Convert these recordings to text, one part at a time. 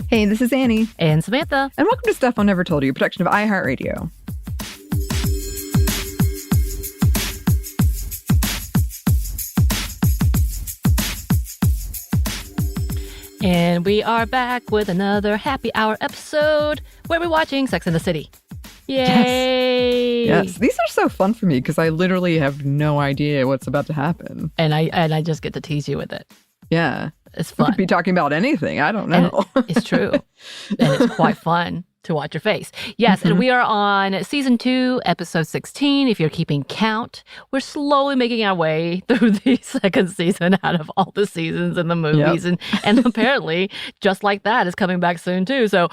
Hey, this is Anney. And Samantha. And welcome to Stuff I'll Never Told You, a production of iHeartRadio. And we are back with another happy hour episode where we're watching Sex and the City. Yay! Yes. These are so fun for me because I literally have no idea what's about to happen. And I just get to tease you with it. Yeah. It's fun. We could be talking about anything. I don't know. It's true. And it's quite fun to watch your face. Yes, and we are on season 2, episode 16. If you're keeping count, we're slowly making our way through the second season out of all the seasons and the movies. Yep. And apparently, Just Like That is coming back soon too. So,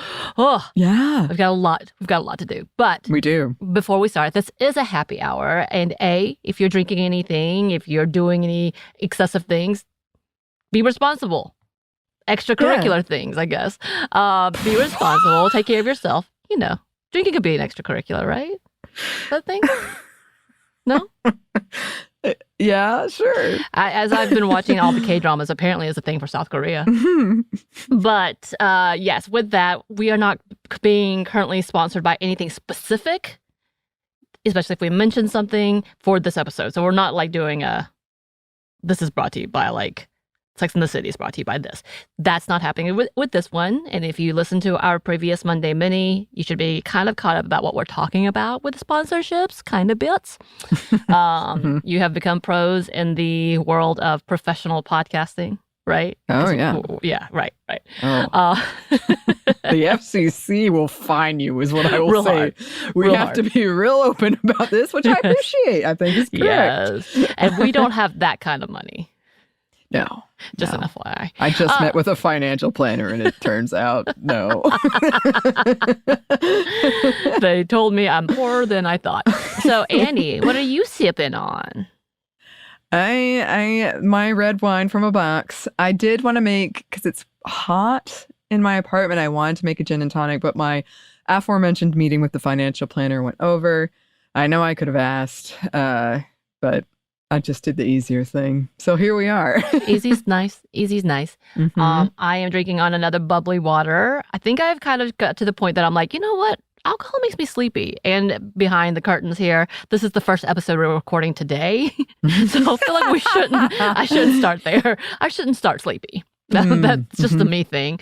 yeah, we've got a lot to do. But we do. Before we start, this is a happy hour. And if you're drinking anything, if you're doing any excessive things, be responsible. Extracurricular things, I guess. Be responsible. Take care of yourself. You know, drinking could be an extracurricular, right? That thing? No? Yeah, sure. As I've been watching all the K-dramas, apparently it's a thing for South Korea. But yes, with that, we are not being currently sponsored by anything specific, especially if we mention something for this episode. So we're not like doing this is brought to you by like Sex and the City is brought to you by this. That's not happening with this one. And if you listen to our previous Monday Mini, you should be kind of caught up about what we're talking about with sponsorships, kind of bits. You have become pros in the world of professional podcasting, right? Oh, yeah. Yeah, right. Oh. The FCC will fine you is what I will Real say. hard. We Real have hard. to be real open about this, which I appreciate. I think is correct. Yes. And we don't have that kind of money. No. Just no. an FYI. I just met with a financial planner and it turns out, no. They told me I'm poorer than I thought. So, Anney, what are you sipping on? My red wine from a box. I did want to make, because it's hot in my apartment, I wanted to make a gin and tonic, but my aforementioned meeting with the financial planner went over. I know I could have asked, but I just did the easier thing. So here we are. Easy's nice. Mm-hmm. I am drinking on another bubbly water. I think I've kind of got to the point that I'm like, you know what? Alcohol makes me sleepy. And behind the curtains here, this is the first episode we're recording today. So I feel like I shouldn't start there. I shouldn't start sleepy. That's just a me thing.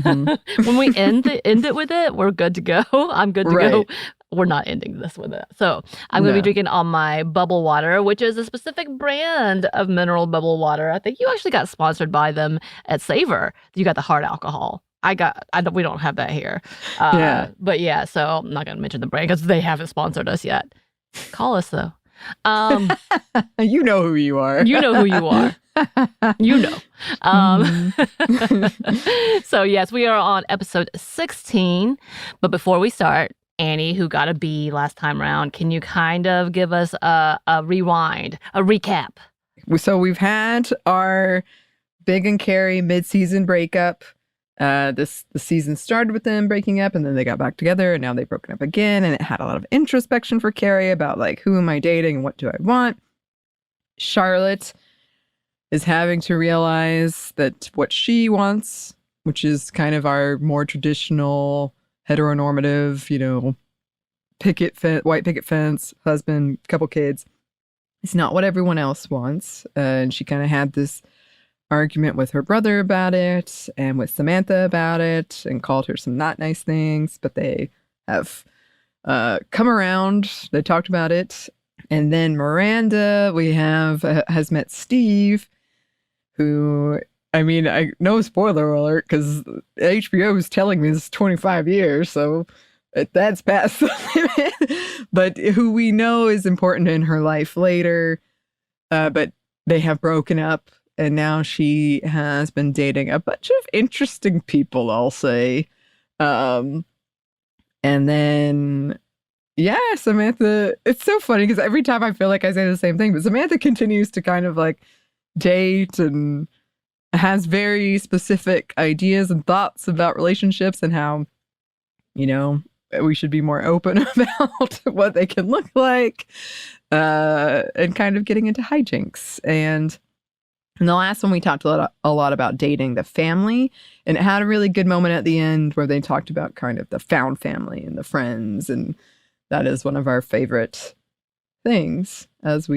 When we end it with it, we're good to go. I'm good to go. We're not ending this with it. So I'm going to be drinking on my bubble water, which is a specific brand of mineral bubble water. I think you actually got sponsored by them at Savor. You got the hard alcohol. We don't have that here. But yeah, so I'm not going to mention the brand because they haven't sponsored us yet. Call us though. You know who you are. You know who you are. You know. So yes, we are on episode 16. But before we start, Anney, who got a B last time around, can you kind of give us a rewind, a recap? So we've had our Big and Carrie mid-season breakup. The season started with them breaking up, and then they got back together, and now they've broken up again. And it had a lot of introspection for Carrie about like, who am I dating and what do I want? Charlotte is having to realize that what she wants, which is kind of our more traditional heteronormative, white picket fence, husband, couple kids. It's not what everyone else wants. And she kind of had this argument with her brother about it and with Samantha about it and called her some not nice things, but they have come around. They talked about it. And then Miranda, has met Steve, who, I no spoiler alert, because HBO is telling me this is 25 years, so that's past the limit. But who we know is important in her life later. But they have broken up, and now she has been dating a bunch of interesting people, I'll say. And then, Samantha, it's so funny because every time I feel like I say the same thing, but Samantha continues to kind of like date and has very specific ideas and thoughts about relationships and how, we should be more open about what they can look like, and kind of getting into hijinks. And And the last one we talked a lot about dating the family, and it had a really good moment at the end where they talked about kind of the found family and the friends, and that is one of our favorite things as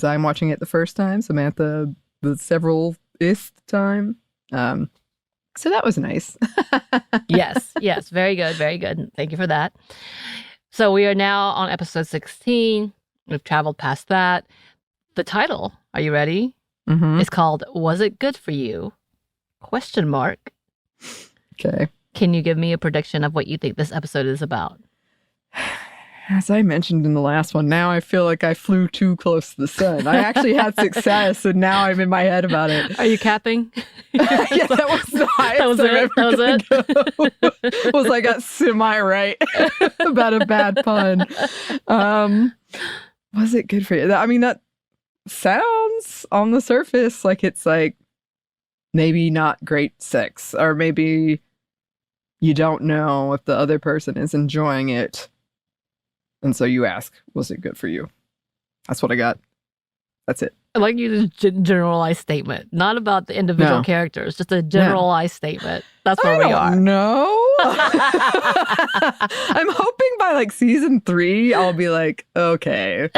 I'm watching it the first time, Samantha the several-th time. So that was nice. Yes, very good, very good. Thank you for that. So we are now on episode 16. We've traveled past that. The title, are you ready? Mm-hmm. It's called Was It Good For You? Question mark. Okay. Can you give me a prediction of what you think this episode is about? As I mentioned in the last one, now I feel like I flew too close to the sun. I actually had success, and now I'm in my head about it. Are you capping? Yeah, that was the highest it. Was I got semi-right about a bad pun. Was it good for you? I mean, that sounds on the surface like it's like maybe not great sex, or maybe you don't know if the other person is enjoying it. And so you ask, was it good for you? That's what I got. That's it. I like you to generalized statement, not about the individual characters, just a generalized statement. That's where we are. No. I'm hoping by like season 3, I'll be like, okay,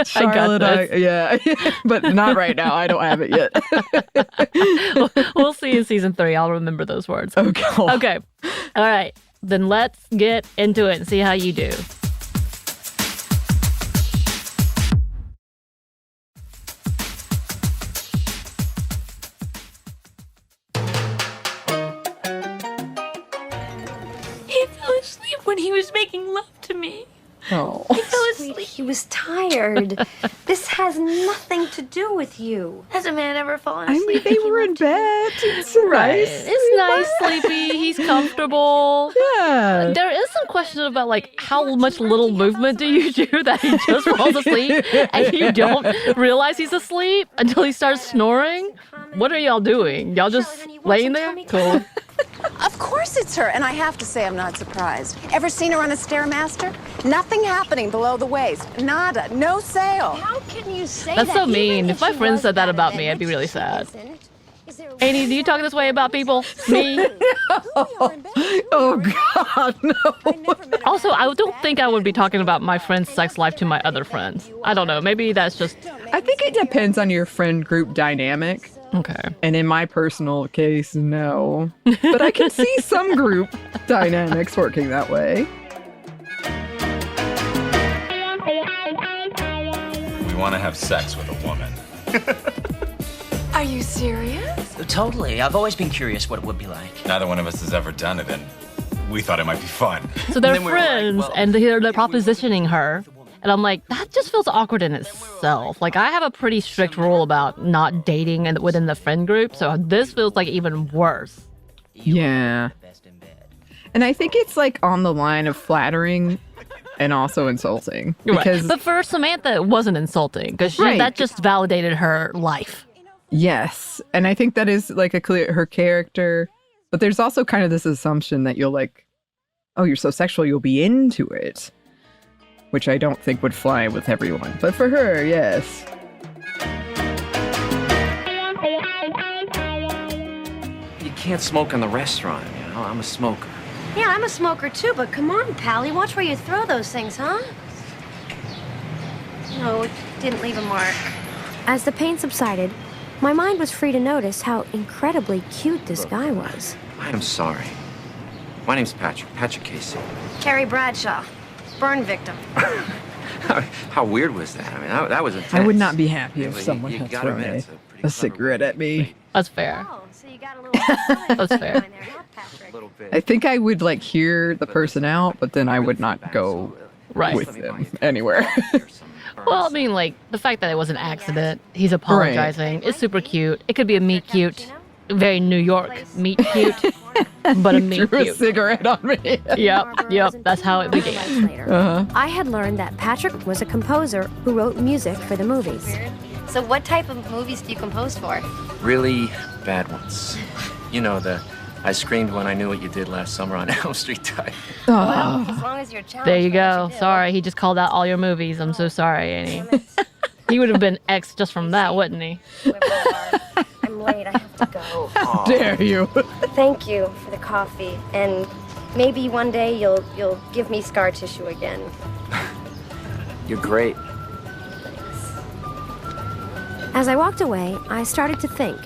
Charlotte, I got this. yeah, but not right now. I don't have it yet. We'll see in season 3. I'll remember those words. Okay. Okay. All right. Then let's get into it and see how you do. Asleep when he was making love to me. Oh. He fell asleep. He was tired. This has nothing to do with you. Has a man ever fallen I asleep? mean, they were in bed. It's Right. nice. It's nice, sleepy. He's comfortable. Yeah. There is some question about like how much little movement do you do that he just falls asleep and you don't realize he's asleep until he starts snoring? What are y'all doing? Y'all just laying there? Cool. Of course it's her, and I have to say I'm not surprised. Ever seen her on a Stairmaster? Nothing happening below the waist. Nada. No sail. How can you say That's that? so mean. Even If my she friends was said that bad about at me, it, I'd be which really she sad. isn't. Is there a Annie, do you talk this way about people? Me? Oh God, no. Also, I don't think I would be talking about my friend's sex life to my other friends. I don't know. Maybe that's just... I think it depends on your friend group dynamic. Okay. And in my personal case, no. But I can see some group dynamics working that way. We want to have sex with a woman. Are you serious? Totally. I've always been curious what it would be like. Neither one of us has ever done it, and we thought it might be fun. So they're then we were like, friends, well, and they're propositioning her. And I'm like, that just feels awkward in itself. Like, I have a pretty strict rule about not dating within the friend group, so this feels like even worse. Yeah. And I think it's like on the line of flattering and also insulting. Because, Right. But for Samantha, it wasn't insulting, because that just validated her life. yes. And I think that is like her character. But there's also kind of this assumption that you'll like, oh, you're so sexual, you'll be into it. Which I don't think would fly with everyone. But for her, yes. You can't smoke in the restaurant, you know? I'm a smoker. Yeah, I'm a smoker too, but come on, Pally, watch where you throw those things, huh? No, it didn't leave a mark. As the pain subsided, my mind was free to notice how incredibly cute this guy was. I am sorry. My name's Patrick. Patrick Casey. Carrie Bradshaw, burn victim. How weird was that? I mean, that was intense. I would not be happy if But someone you had gotta thrown admit, a it's pretty clever cigarette way at me. That's fair. Oh, so you got a little That's fair. there, huh, Patrick? A little bit. I think I would like hear the person out, but then I would not go Right. with them anywhere. Well, I mean, like, the fact that it was an accident, he's apologizing, it's super cute. It could be a meet cute, very New York meet cute, but a meet Threw a cute. cigarette on me. Yep, that's how it began. I had learned that Patrick was a composer who wrote music for the movies. So what type of movies do you compose for? Really bad ones. You know, the I screamed when I knew what you did last summer on Elm Street type. As long as you're challenged There you by what go. do. Sorry, he just called out all your movies. I'm so sorry, Annie. He would have been X just from that, wouldn't he? I'm late. I have to go. Dare you? Thank you for the coffee, and maybe one day you'll give me scar tissue again. You're great. As I walked away, I started to think,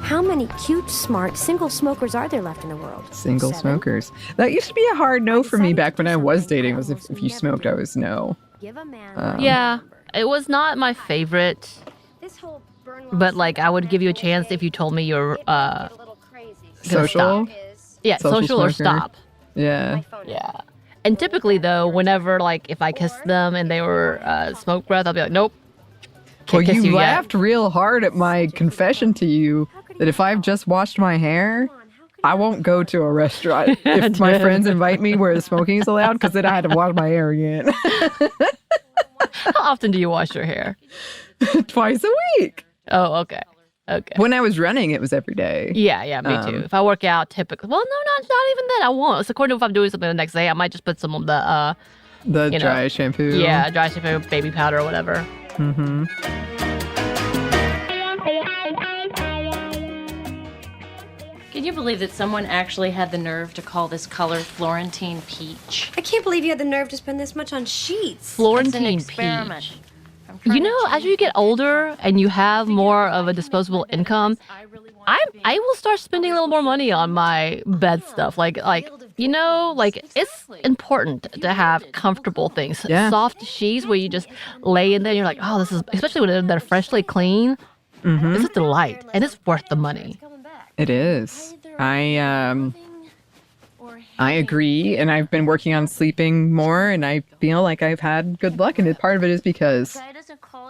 how many cute, smart, single smokers are there left in the world? Single 7? smokers. That used to be a hard no for me back when I was dating, was if you smoked, I was no. Give a man Yeah, it was not my favorite, This whole burn but like I would give you a chance if you told me you're gonna Social? stop. Yeah, Social social or smoker. stop. Yeah. Yeah. And typically though, whenever like if I kissed them and they were smoke breath, I'll be like, nope. Well, Can't kiss you you yet. laughed real hard at my confession to you that if I've just washed my hair, I won't go to a restaurant if my friends invite me where the smoking is allowed, because then I had to wash my hair again. How often do you wash your hair? Twice a week. Oh, okay. Okay. When I was running, it was every day. Yeah, me too. If I work out, typically, well, no, not even that. I won't. It's according to if I'm doing something the next day, I might just put some of the, The you know, dry shampoo. yeah, dry shampoo, baby powder, or whatever. Mm-hmm. Can you believe that someone actually had the nerve to call this color Florentine peach? I can't believe you had the nerve to spend this much on sheets. It's an Florentine experiment. peach. I'm trying You to know, as change you get things. older and you have more of a disposable income, I will start spending a little more money on my bed stuff. Like you know, like it's important to have comfortable things. Yeah. Soft sheets where you just lay in there and you're like, oh, this is, especially when they're freshly clean. Mm-hmm. It's a delight and it's worth the money. It is. I agree, and I've been working on sleeping more, and I feel like I've had good luck, and part of it is because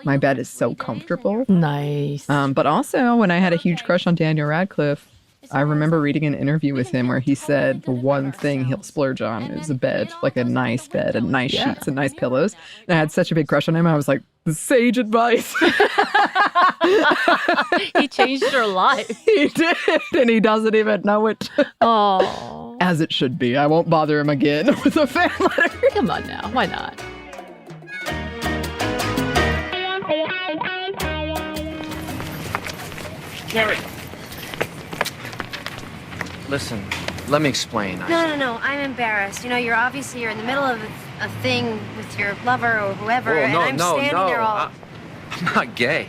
my bed is so comfortable. Nice. But also, when I had a huge crush on Daniel Radcliffe, I remember reading an interview with him where he said the one thing he'll splurge on is a bed, like a nice bed and nice sheets and nice pillows. And I had such a big crush on him. I was like, sage advice. He changed your life. He did, and he doesn't even know it. Oh, As it should be. I won't bother him again with a fan letter. come on now. Why not? Gary. Listen, let me explain. No. I'm embarrassed. You know, you're in the middle of a thing with your lover or whoever, Whoa, and I'm standing there all... I'm not gay.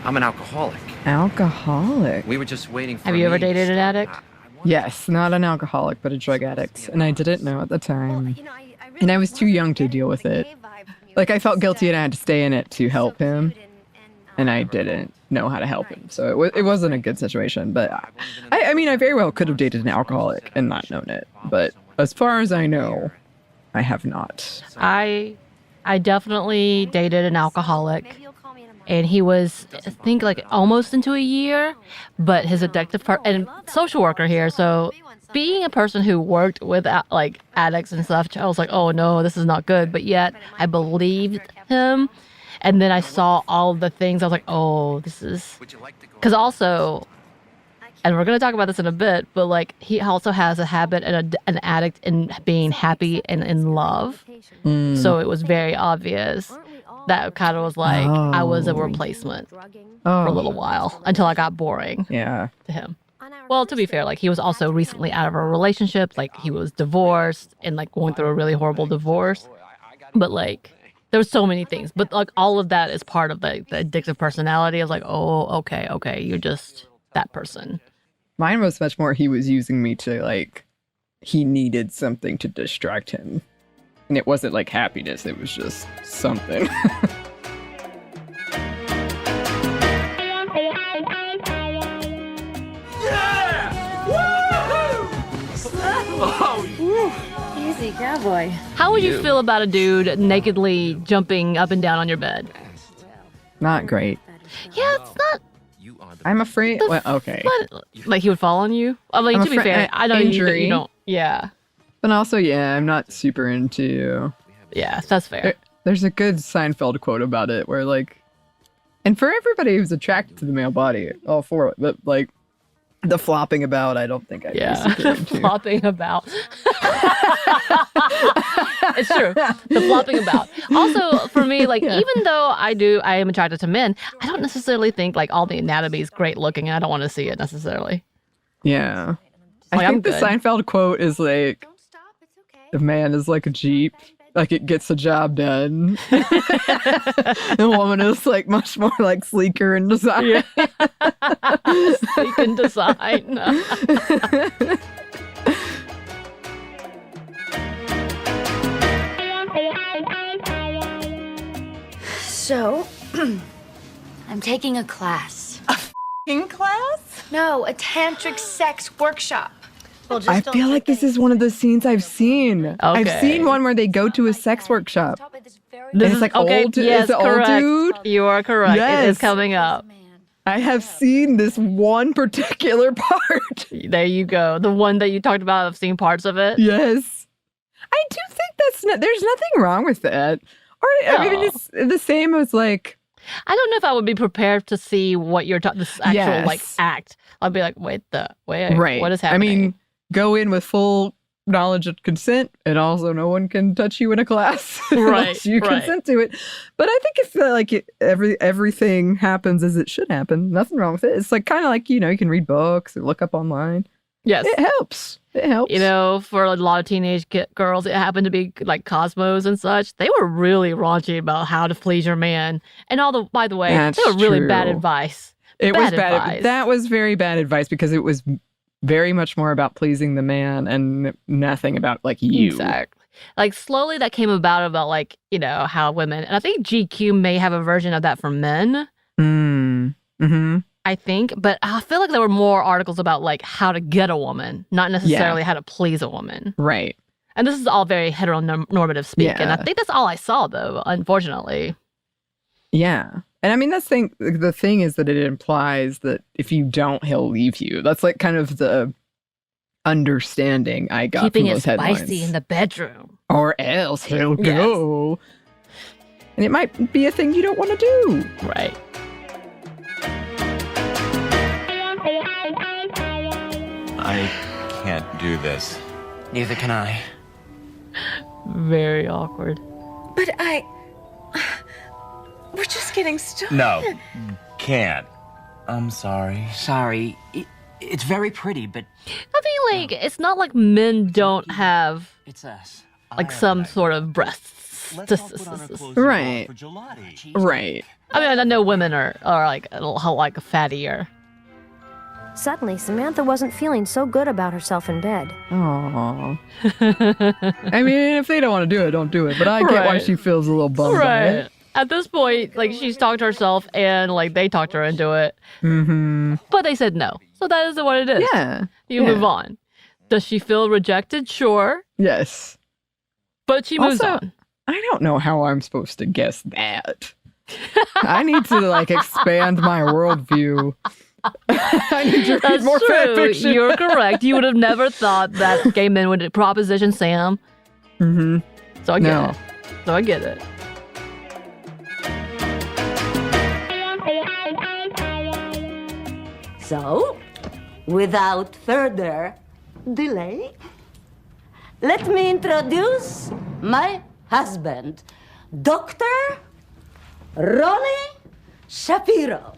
I'm an alcoholic. Alcoholic? We were just waiting for Have you ever me to dated an stop. addict? Yes, not an alcoholic, but a drug addict. And I didn't know at the time. You know, I really And I was too like young to the deal with it. gay vibe from you. Like, I felt guilty and I had to stay in it to help him. And, And I didn't know how to help him. So it wasn't a good situation. But I mean, I very well could have dated an alcoholic and not known it. But as far as I know, I have not. I definitely dated an alcoholic, maybe you'll call me in a month. and he was, I think, like almost into a year, but his addictive part, and social worker here, so being a person who worked with like addicts and stuff, I was like, oh no, this is not good, but yet I believed him, and then I saw all the things, I was like, oh, this is, because also, and we're going to talk about this in a bit, but like he also has a habit and an addict in being happy and in love. So it was very obvious that kind of was like I was a replacement for a little while until I got boring Yeah. to him. Well, to be fair, like he was also recently out of a relationship, like he was divorced and like going through a really horrible divorce. But like there were so many things, but like all of that is part of the addictive personality. I was like, oh, okay, you're just that person. Mine was much more he was using me to, like, he needed something to distract him. And it wasn't like happiness, it was just something. Easy, cowboy. How would you feel about a dude nakedly jumping up and down on your bed? Not great. Yeah, it's not. I'm afraid. Well, okay. But, like he would fall on you. I mean, I'm to be afraid- fair, I know injury. you don't. Yeah, But also, yeah, I'm not super into. yeah, that's fair. There's a good Seinfeld quote about it where, like, and for everybody who's attracted to the male body, all for it, but, like, The flopping about, I don't think I'd be super into. Flopping about. It's true. The flopping about. Also, for me, like, even though I am attracted to men, I don't necessarily think, like, all the anatomy is great looking, and I don't want to see it necessarily. Yeah. Like, I think the Seinfeld quote is like, the man is like a Jeep. Like, it gets the job done. The woman is, like, much more, like, sleeker in design. Yeah. Sleek in design. So, I'm taking a class. In class? No, a tantric sex workshop. Well, I feel like this is one of the scenes I've seen. I've seen one where they go to a sex workshop. And it's like old, yes, it's an old dude. You are correct. Yes. It is coming up. I have seen this one particular part. There you go. The one that you talked about. I've seen parts of it. Yes. I do think there's nothing wrong with that. Or, I mean, it's the same as like, I don't know if I would be prepared to see what you're talking, this actual like act. I'll be like, wait, right. What is happening? I mean, go in with full knowledge of consent, and also no one can touch you in a class unless you consent to it. But I think if like everything happens as it should happen, nothing wrong with it. It's like kind of like, you know, you can read books or look up online. Yes, it helps. It helps. You know, for a lot of teenage girls, it happened to be like Cosmos and such. They were really raunchy about how to please your man, and by the way, they were really bad advice. It was bad. That was very bad advice because it was very much more about pleasing the man and nothing about like you. Exactly. Like slowly that came about like, you know, how women, and I think GQ may have a version of that for men. Mm-hmm. I think, but I feel like there were more articles about like how to get a woman, not necessarily how to please a woman. Right. And this is all very heteronormative speak. Yeah. And I think that's all I saw though, unfortunately. Yeah. And I mean, the thing is that it implies that if you don't, he'll leave you. That's like kind of the understanding I got Keeping from those headlines. Spicy in the bedroom. Or else he'll go. And it might be a thing you don't want to do. Right. I can't do this. Neither can I. Very awkward. But we're just getting started. No, can't. I'm sorry. Sorry. It's very pretty, but I mean, like, it's not like men don't have it's us. like some sort of breasts. Right. Right. I mean, I know women are like fattier. Suddenly, Samantha wasn't feeling so good about herself in bed. Aww. I mean, if they don't want to do it, don't do it. But I get why she feels a little bummed by it. At this point, like, she's talked to herself and like they talked her into it. Mm-hmm. But they said no. So that is what it is. Yeah. You move on. Does she feel rejected? Sure. Yes. But she moves also, on. I don't know how I'm supposed to guess that. I need to like expand my worldview. I need to read more fan fiction. You're correct. You would have never thought that gay men would proposition Sam. Mm-hmm. So I get it. So I get it. So, without further delay, let me introduce my husband, Dr. Ronnie Shapiro.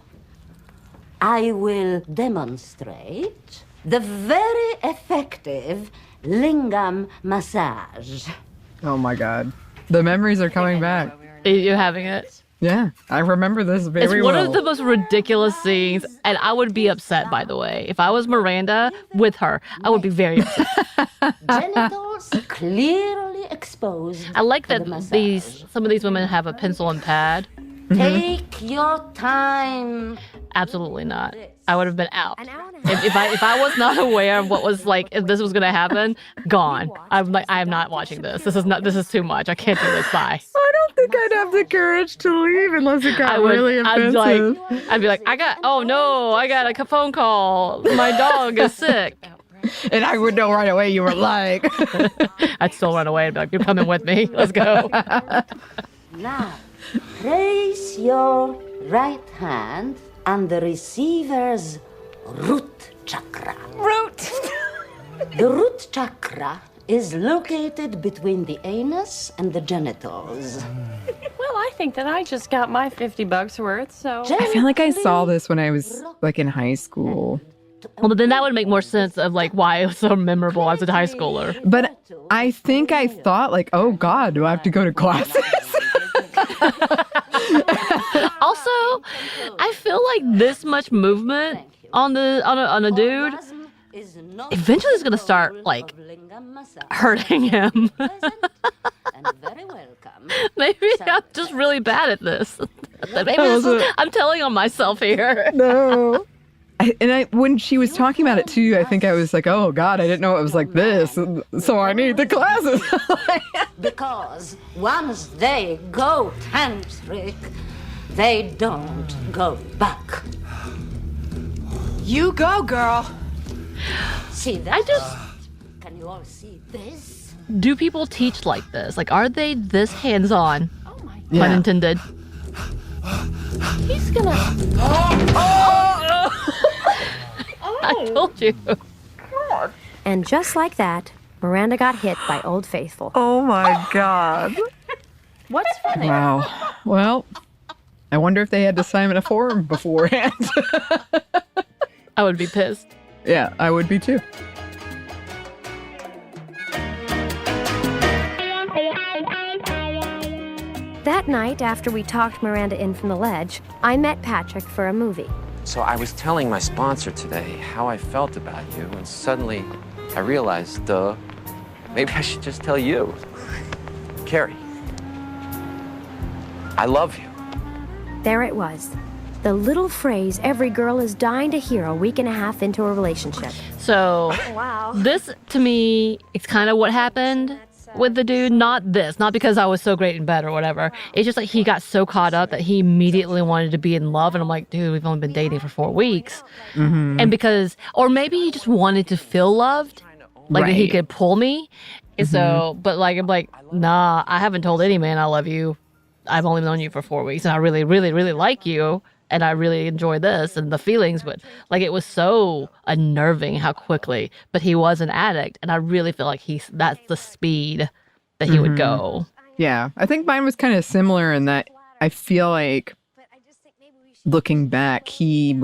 I will demonstrate the very effective lingam massage. Oh my God. The memories are coming back. Are you having it? Yeah, I remember this very well. It's one of the most ridiculous scenes, and I would be upset, by the way. If I was Miranda with her, I would be very upset. Genitals clearly exposed. I like that some of these women have a pencil and pad. Take your time. Absolutely not. I would have been out. If I was not aware of what was like, if this was gonna happen, gone. I'm like, I am not watching this. This is too much. I can't do this. Bye. I don't think I'd have the courage to leave unless it got really offensive. I'd be like, I got a phone call. My dog is sick. And I would know right away you were lying. I'd still run away and be like, you're coming with me. Let's go. Now, place your right hand on the receiver's root chakra. Root. The root chakra is located between the anus and the genitals. Well, I think that I just got my $50 worth, so... I feel like I saw this when I was like in high school. Well, but then that would make more sense of like why it was so memorable as a high schooler. But I think I thought like, oh God, do I have to go to classes? Also, I feel like this much movement on a dude eventually is gonna start like hurting him. Maybe I'm just really bad at this. Maybe I'm telling on myself here. No. When she was talking about it too, I think I was like, oh God, I didn't know it was like this. So I need the classes. Because once they go tantric, they don't go back. You go, girl. See that? Can you all see this? Do people teach like this? Like, are they this hands-on? Oh my Yeah. Pun intended. He's gonna... I told you. And just like that, Miranda got hit by Old Faithful. Oh my God. What's funny? Wow. Well, I wonder if they had to sign a form beforehand. I would be pissed. Yeah, I would be too. That night, after we talked Miranda in from the ledge, I met Patrick for a movie. So I was telling my sponsor today how I felt about you, and suddenly I realized, maybe I should just tell you. Carrie, I love you. There it was. The little phrase every girl is dying to hear a week and a half into a relationship. So, Wow. this to me, it's kind of what happened with the dude. Not because I was so great in bed or whatever. It's just like he got so caught up that he immediately wanted to be in love. And I'm like, dude, we've only been dating for 4 weeks. Mm-hmm. And or maybe he just wanted to feel loved. Like that he Right. could pull me. And so, but like, I'm like, nah, I haven't told any man I love you. I've only known you for 4 weeks. And I really, really, really like you. And I really enjoy this and the feelings, but like it was so unnerving how quickly. But he was an addict, and I really feel like that's the speed that he would go. Yeah, I think mine was kind of similar in that I feel like looking back, he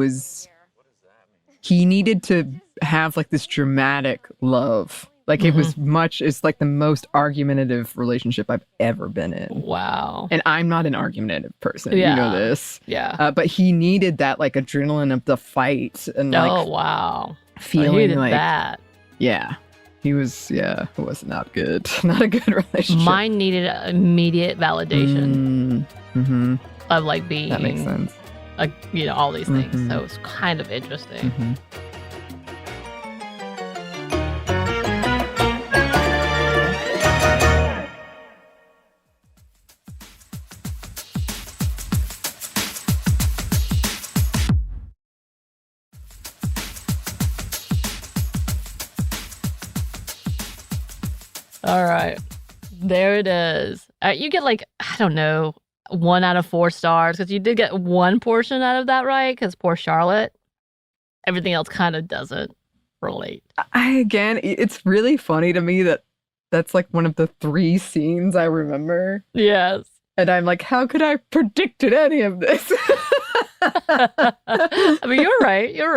needed to have like this dramatic love. Like it's like the most argumentative relationship I've ever been in. Wow. And I'm not an argumentative person. Yeah. You know this. Yeah. But he needed that like adrenaline of the fight and like wow. feeling he needed like that. Yeah. He was it was not good. Not a good relationship. Mine needed immediate validation of like being That makes sense. All these things. So it's kind of interesting. All right. There it is. You get like, I don't know, 1 out of 4 stars because you did get one portion out of that, right? Because poor Charlotte. Everything else kind of doesn't relate. It's really funny to me that that's like one of the 3 scenes I remember. Yes. And I'm like, how could I have predicted any of this? I mean, you're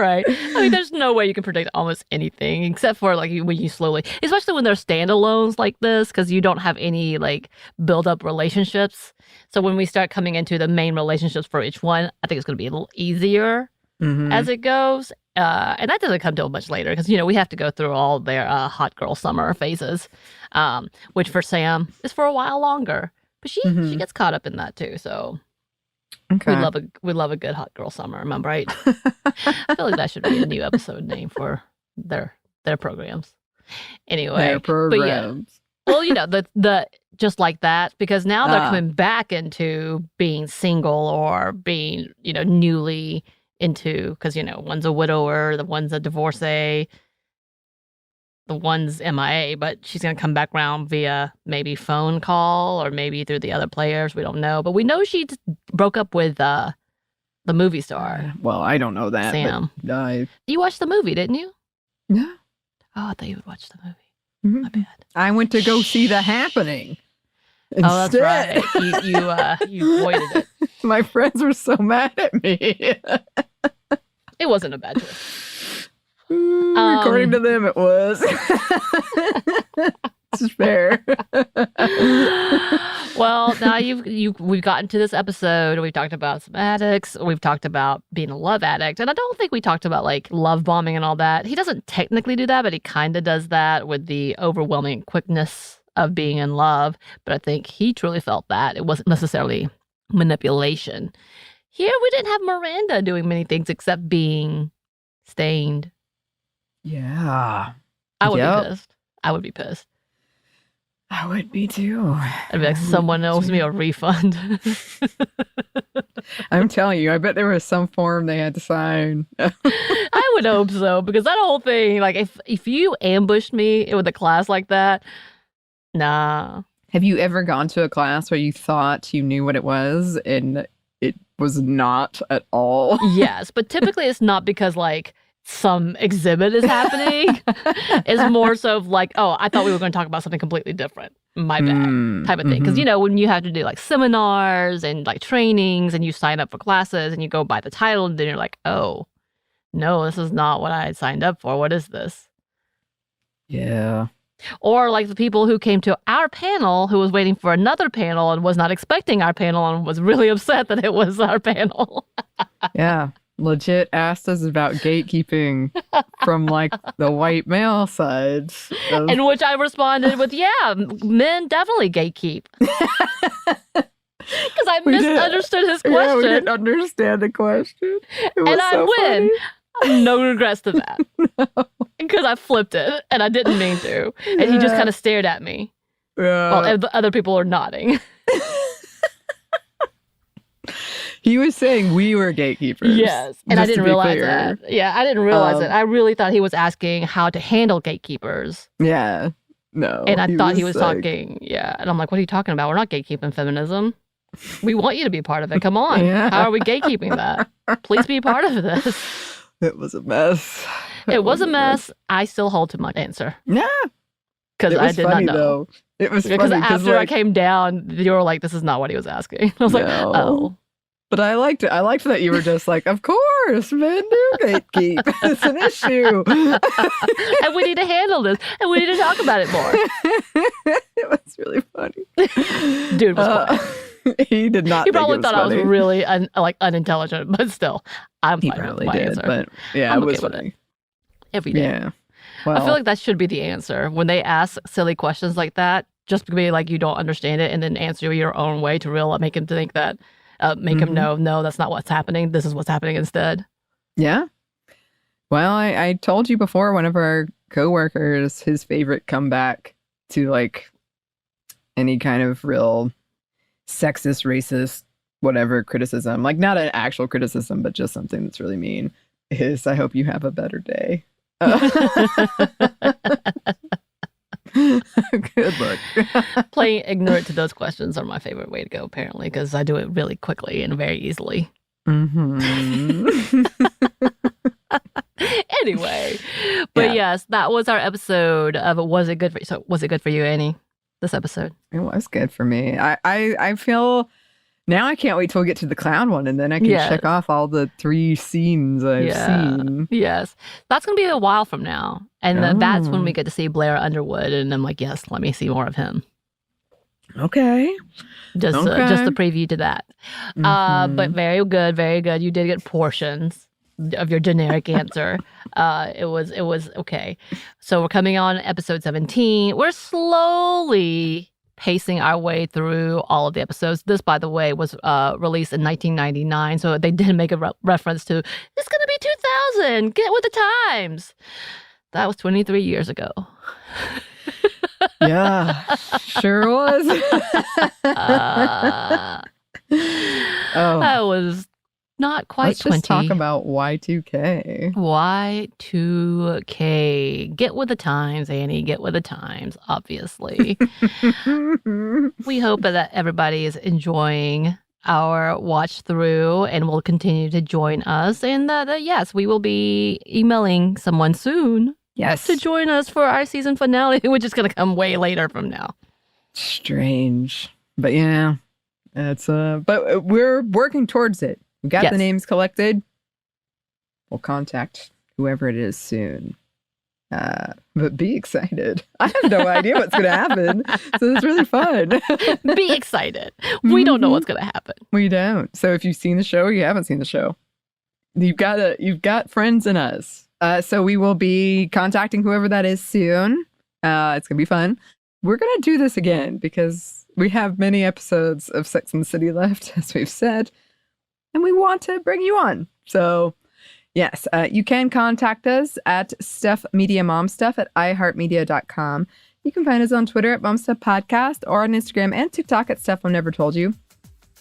right. I mean, there's no way you can predict almost anything except for like when you slowly, especially when they're standalones like this, because you don't have any like build up relationships. So when we start coming into the main relationships for each one, I think it's going to be a little easier as it goes. And that doesn't come till much later because, we have to go through all their hot girl summer phases, which for Sam is for a while longer. But she gets caught up in that too. So okay. we love a good hot girl summer. Am I right? I feel like that should be a new episode name for their programs. Anyway, Their programs. But yeah. Well, the just like that because now they're coming back into being single or being newly into because one's a widower, the one's a divorcee. The one's MIA, but she's going to come back around via maybe phone call or maybe through the other players. We don't know. But we know she broke up with the The movie star. Well, I don't know that. Sam. But You watched the movie, didn't you? Yeah. Oh, I thought you would watch the movie. Mhm. My bad. I went to go see The Happening. Oh, that's Instead. right. You avoided it. My friends were so mad at me. It wasn't a bad choice. According to them, it was. It's fair. Well, now we've gotten to this episode. We've talked about some addicts. We've talked about being a love addict. And I don't think we talked about like love bombing and all that. He doesn't technically do that, but he kind of does that with the overwhelming quickness of being in love. But I think he truly felt that. It wasn't necessarily manipulation. Here, we didn't have Miranda doing many things except being stained. Yeah. I would be pissed. I would be pissed. I would be too. I'd be like, someone owes me a refund. I'm telling you, I bet there was some form they had to sign. I would hope so, because that whole thing, like, if you ambushed me with a class like that, nah. Have you ever gone to a class where you thought you knew what it was and it was not at all? Yes, but typically it's not because, like, some exhibit is happening. It's more so of like, oh, I thought we were going to talk about something completely different. My bad, type of thing. Because, you know, when you have to do like seminars and like trainings and you sign up for classes and you go by the title and then you're like, oh, no, this is not what I had signed up for. What is this? Yeah. Or like the people who came to our panel who was waiting for another panel and was not expecting our panel and was really upset that it was our panel. Yeah. Legit asked us about gatekeeping from like the white male side. In which I responded with, yeah, men definitely gatekeep. Because I misunderstood his question. Yeah, we didn't understand the question. And I win. No regrets to that. Because I flipped it and I didn't mean to. And he just kind of stared at me. Yeah. While the other people are nodding. He was saying we were gatekeepers. Yes. And I didn't realize that. Yeah, I didn't realize it. I really thought he was asking how to handle gatekeepers. Yeah. No. And I thought he was talking. Yeah. And I'm like, what are you talking about? We're not gatekeeping feminism. We want you to be part of it. Come on. Yeah. How are we gatekeeping that? Please be part of this. It was a mess. It was a mess. I still hold to my answer. Yeah. Because I did not know. Though. It was because funny. After I came down, you were like, this is not what he was asking. I was like, oh. But I liked it. I liked that you were just like, of course, men do gatekeep. It's an issue. And we need to handle this. And we need to talk about it more. It was really funny. Dude was funny. He did not. He probably think it was thought funny. I was really unintelligent, but still, I'm fine probably with my did, answer. but yeah, I'm it was okay with funny. Every day. Yeah. I Well, feel like that should be the answer. When they ask silly questions like that, just be like, you don't understand it, and then answer your own way to make him think that, make him know, no, that's not what's happening. This is what's happening instead. Yeah. Well, I told you before, one of our coworkers, his favorite comeback to like any kind of real sexist, racist, whatever criticism, like not an actual criticism, but just something that's really mean, is I hope you have a better day. Good luck. Playing ignorant to those questions are my favorite way to go, apparently, because I do it really quickly and very easily. Mm-hmm. Anyway, but yes, that was our episode of Was It Good for You? So was it good for you, Anney, this episode? It was good for me. I feel now I can't wait till we get to the clown one, and then I can check off all the 3 scenes I've seen. Yes. That's going to be a while from now. And then that's when we get to see Blair Underwood. And I'm like, yes, let me see more of him. Okay. Just a preview to that. But very good, very good. You did get portions of your generic answer. It was okay. So we're coming on episode 17. We're slowly pacing our way through all of the episodes. This, by the way, was released in 1999, so they did make a reference to, it's going to be 2000, get with the times. That was 23 years ago. Yeah, sure was. That was not quite Let's 20. just talk about Y2K. Y2K. Get with the times, Anney. Get with the times, obviously. We hope that everybody is enjoying our watch through and will continue to join us. And yes, we will be emailing someone soon. Yes. To join us for our season finale, which is going to come way later from now. Strange. But yeah, it's but we're working towards it. We got the names collected. We'll contact whoever it is soon. But be excited. I have no idea what's going to happen. So it's really fun. Be excited. We don't know what's going to happen. We don't. So if you've seen the show or you haven't seen the show, you've got friends in us. So we will be contacting whoever that is soon. It's going to be fun. We're going to do this again because we have many episodes of Sex and the City left, as we've said, and we want to bring you on. So yes, you can contact us at stuffmediamomstuff@iheartmedia.com. You can find us on Twitter at momstuffpodcast or on Instagram and TikTok at Stuff I Never Told You.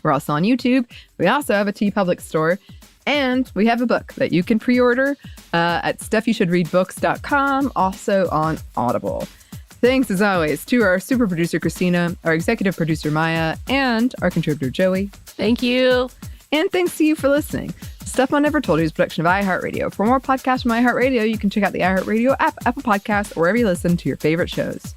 We're also on YouTube. We also have a TeePublic store. And we have a book that you can pre-order at stuffyoushouldreadbooks.com, also on Audible. Thanks, as always, to our super producer, Christina, our executive producer, Maya, and our contributor, Joey. Thank you. And thanks to you for listening. Stuff I Never Told You is a production of iHeartRadio. For more podcasts from iHeartRadio, you can check out the iHeartRadio app, Apple Podcasts, or wherever you listen to your favorite shows.